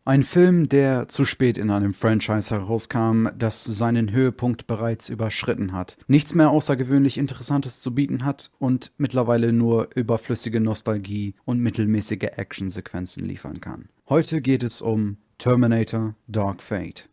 Ein Film, der zu spät in einem Franchise herauskam, das seinen Höhepunkt bereits überschritten hat, nichts mehr außergewöhnlich Interessantes zu bieten hat und mittlerweile nur überflüssige Nostalgie und mittelmäßige Actionsequenzen liefern kann. Heute geht es um Terminator Dark Fate.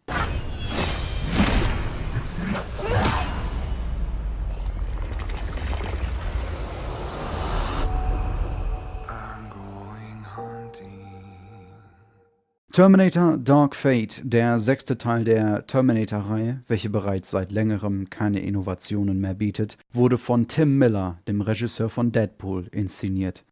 Terminator Dark Fate, der 6. Teil der Terminator-Reihe, welche bereits seit längerem keine Innovationen mehr bietet, wurde von Tim Miller, dem Regisseur von Deadpool, inszeniert.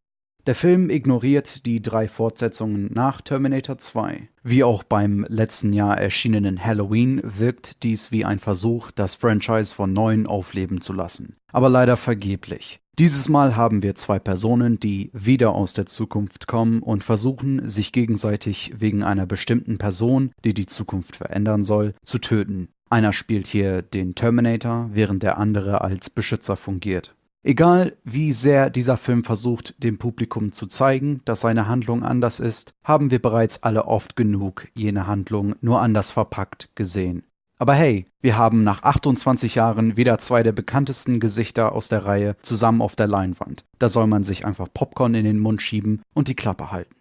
Der Film ignoriert die 3 Fortsetzungen nach Terminator 2. Wie auch beim letzten Jahr erschienenen Halloween wirkt dies wie ein Versuch, das Franchise von neuem aufleben zu lassen. Aber leider vergeblich. Dieses Mal haben wir 2 Personen, die wieder aus der Zukunft kommen und versuchen, sich gegenseitig wegen einer bestimmten Person, die die Zukunft verändern soll, zu töten. Einer spielt hier den Terminator, während der andere als Beschützer fungiert. Egal, wie sehr dieser Film versucht, dem Publikum zu zeigen, dass seine Handlung anders ist, haben wir bereits alle oft genug jene Handlung nur anders verpackt gesehen. Aber hey, wir haben nach 28 Jahren wieder 2 der bekanntesten Gesichter aus der Reihe zusammen auf der Leinwand. Da soll man sich einfach Popcorn in den Mund schieben und die Klappe halten.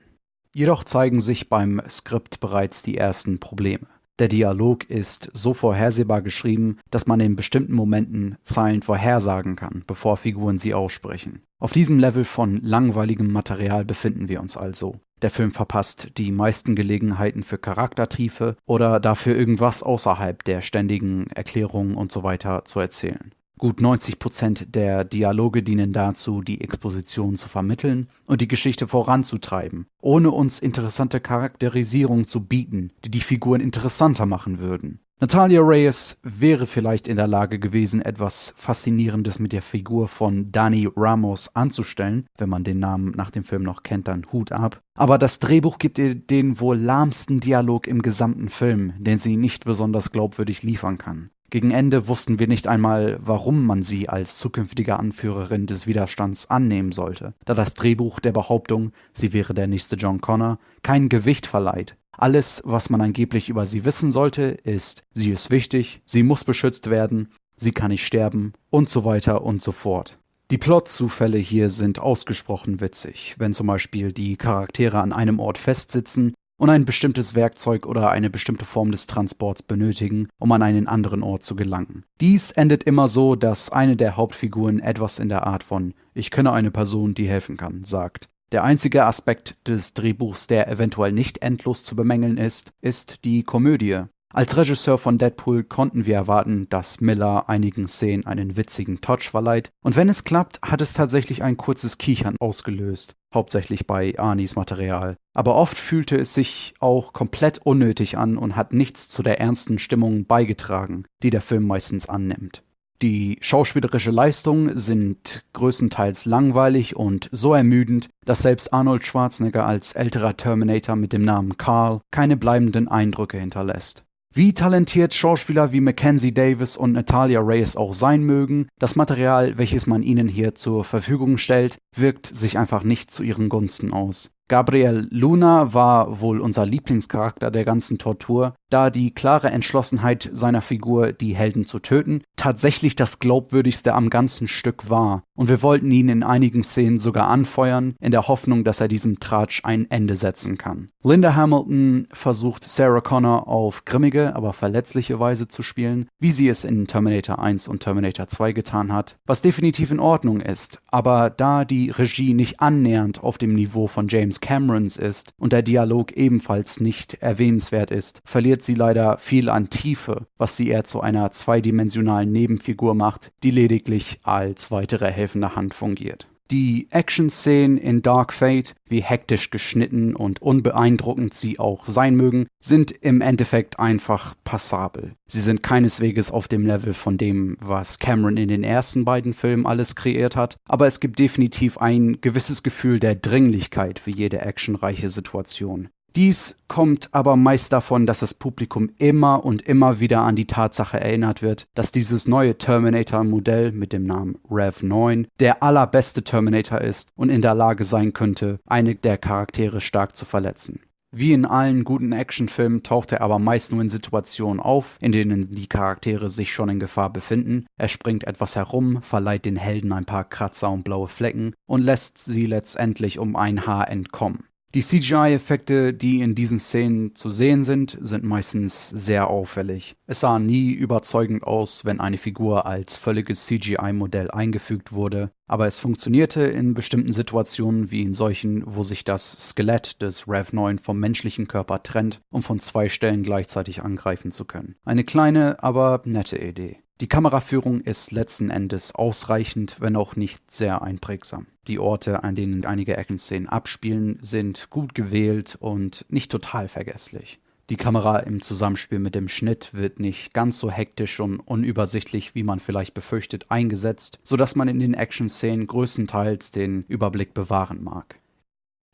Jedoch zeigen sich beim Skript bereits die ersten Probleme. Der Dialog ist so vorhersehbar geschrieben, dass man in bestimmten Momenten Zeilen vorhersagen kann, bevor Figuren sie aussprechen. Auf diesem Level von langweiligem Material befinden wir uns also. Der Film verpasst die meisten Gelegenheiten für Charaktertiefe oder dafür irgendwas außerhalb der ständigen Erklärungen und so weiter zu erzählen. Gut 90% der Dialoge dienen dazu, die Exposition zu vermitteln und die Geschichte voranzutreiben, ohne uns interessante Charakterisierung zu bieten, die die Figuren interessanter machen würden. Natalia Reyes wäre vielleicht in der Lage gewesen, etwas Faszinierendes mit der Figur von Dani Ramos anzustellen. Wenn man den Namen nach dem Film noch kennt, dann Hut ab. Aber das Drehbuch gibt ihr den wohl lahmsten Dialog im gesamten Film, den sie nicht besonders glaubwürdig liefern kann. Gegen Ende wussten wir nicht einmal, warum man sie als zukünftige Anführerin des Widerstands annehmen sollte, da das Drehbuch der Behauptung, sie wäre der nächste John Connor, kein Gewicht verleiht. Alles, was man angeblich über sie wissen sollte, ist, sie ist wichtig, sie muss beschützt werden, sie kann nicht sterben und so weiter und so fort. Die Plotzufälle hier sind ausgesprochen witzig, wenn zum Beispiel die Charaktere an einem Ort festsitzen und ein bestimmtes Werkzeug oder eine bestimmte Form des Transports benötigen, um an einen anderen Ort zu gelangen. Dies endet immer so, dass eine der Hauptfiguren etwas in der Art von „Ich kenne eine Person, die helfen kann" sagt. Der einzige Aspekt des Drehbuchs, der eventuell nicht endlos zu bemängeln ist die Komödie. Als Regisseur von Deadpool konnten wir erwarten, dass Miller einigen Szenen einen witzigen Touch verleiht, und wenn es klappt, hat es tatsächlich ein kurzes Kichern ausgelöst, hauptsächlich bei Arnis Material. Aber oft fühlte es sich auch komplett unnötig an und hat nichts zu der ernsten Stimmung beigetragen, die der Film meistens annimmt. Die schauspielerische Leistungen sind größtenteils langweilig und so ermüdend, dass selbst Arnold Schwarzenegger als älterer Terminator mit dem Namen Carl keine bleibenden Eindrücke hinterlässt. Wie talentiert Schauspieler wie Mackenzie Davis und Natalia Reyes auch sein mögen, das Material, welches man ihnen hier zur Verfügung stellt, wirkt sich einfach nicht zu ihren Gunsten aus. Gabriel Luna war wohl unser Lieblingscharakter der ganzen Tortur, da die klare Entschlossenheit seiner Figur, die Helden zu töten, tatsächlich das glaubwürdigste am ganzen Stück war. Und wir wollten ihn in einigen Szenen sogar anfeuern, in der Hoffnung, dass er diesem Tratsch ein Ende setzen kann. Linda Hamilton versucht Sarah Connor auf grimmige, aber verletzliche Weise zu spielen, wie sie es in Terminator 1 und Terminator 2 getan hat, was definitiv in Ordnung ist, aber da die Regie nicht annähernd auf dem Niveau von James Camerons ist und der Dialog ebenfalls nicht erwähnenswert ist, verliert sie leider viel an Tiefe, was sie eher zu einer zweidimensionalen Nebenfigur macht, die lediglich als weitere helfende Hand fungiert. Die Action-Szenen in Dark Fate, wie hektisch geschnitten und unbeeindruckend sie auch sein mögen, sind im Endeffekt einfach passabel. Sie sind keineswegs auf dem Level von dem, was Cameron in den ersten beiden Filmen alles kreiert hat, aber es gibt definitiv ein gewisses Gefühl der Dringlichkeit für jede actionreiche Situation. Dies kommt aber meist davon, dass das Publikum immer und immer wieder an die Tatsache erinnert wird, dass dieses neue Terminator-Modell mit dem Namen Rev 9 der allerbeste Terminator ist und in der Lage sein könnte, einige der Charaktere stark zu verletzen. Wie in allen guten Actionfilmen taucht er aber meist nur in Situationen auf, in denen die Charaktere sich schon in Gefahr befinden. Er springt etwas herum, verleiht den Helden ein paar Kratzer und blaue Flecken und lässt sie letztendlich um ein Haar entkommen. Die CGI-Effekte, die in diesen Szenen zu sehen sind meistens sehr auffällig. Es sah nie überzeugend aus, wenn eine Figur als völliges CGI-Modell eingefügt wurde, aber es funktionierte in bestimmten Situationen wie in solchen, wo sich das Skelett des Rev-9 vom menschlichen Körper trennt, um von 2 Stellen gleichzeitig angreifen zu können. Eine kleine, aber nette Idee. Die Kameraführung ist letzten Endes ausreichend, wenn auch nicht sehr einprägsam. Die Orte, an denen einige Action-Szenen abspielen, sind gut gewählt und nicht total vergesslich. Die Kamera im Zusammenspiel mit dem Schnitt wird nicht ganz so hektisch und unübersichtlich, wie man vielleicht befürchtet, eingesetzt, sodass man in den Action-Szenen größtenteils den Überblick bewahren mag.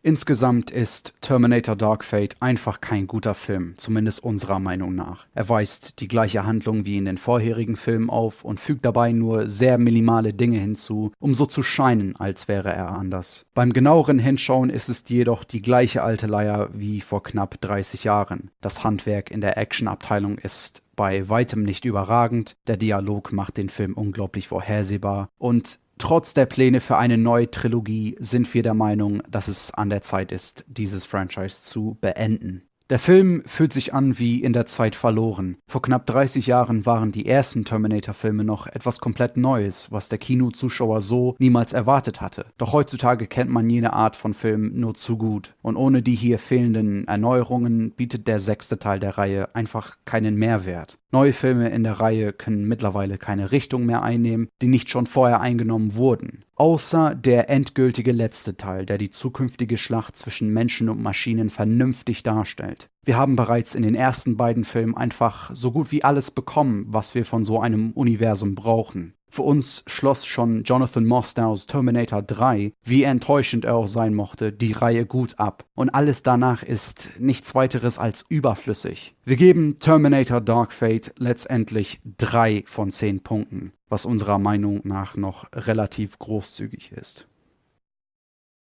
Insgesamt ist Terminator Dark Fate einfach kein guter Film, zumindest unserer Meinung nach. Er weist die gleiche Handlung wie in den vorherigen Filmen auf und fügt dabei nur sehr minimale Dinge hinzu, um so zu scheinen, als wäre er anders. Beim genaueren Hinschauen ist es jedoch die gleiche alte Leier wie vor knapp 30 Jahren. Das Handwerk in der Actionabteilung ist bei weitem nicht überragend, der Dialog macht den Film unglaublich vorhersehbar und trotz der Pläne für eine neue Trilogie sind wir der Meinung, dass es an der Zeit ist, dieses Franchise zu beenden. Der Film fühlt sich an wie in der Zeit verloren. Vor knapp 30 Jahren waren die ersten Terminator-Filme noch etwas komplett Neues, was der Kinozuschauer so niemals erwartet hatte. Doch heutzutage kennt man jene Art von Film nur zu gut. Und ohne die hier fehlenden Erneuerungen bietet der 6. Teil der Reihe einfach keinen Mehrwert. Neue Filme in der Reihe können mittlerweile keine Richtung mehr einnehmen, die nicht schon vorher eingenommen wurden. Außer der endgültige letzte Teil, der die zukünftige Schlacht zwischen Menschen und Maschinen vernünftig darstellt. Wir haben bereits in den ersten beiden Filmen einfach so gut wie alles bekommen, was wir von so einem Universum brauchen. Für uns schloss schon Jonathan Mostows Terminator 3, wie enttäuschend er auch sein mochte, die Reihe gut ab. Und alles danach ist nichts weiteres als überflüssig. Wir geben Terminator Dark Fate letztendlich 3 von 10 Punkten, was unserer Meinung nach noch relativ großzügig ist.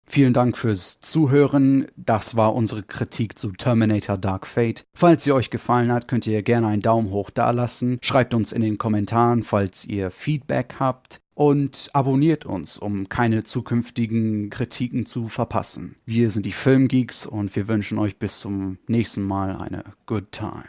Vielen Dank fürs Zuhören. Das war unsere Kritik zu Terminator Dark Fate. Falls sie euch gefallen hat, könnt ihr gerne einen Daumen hoch dalassen. Schreibt uns in den Kommentaren, falls ihr Feedback habt. Und abonniert uns, um keine zukünftigen Kritiken zu verpassen. Wir sind die Filmgeeks und wir wünschen euch bis zum nächsten Mal eine good time.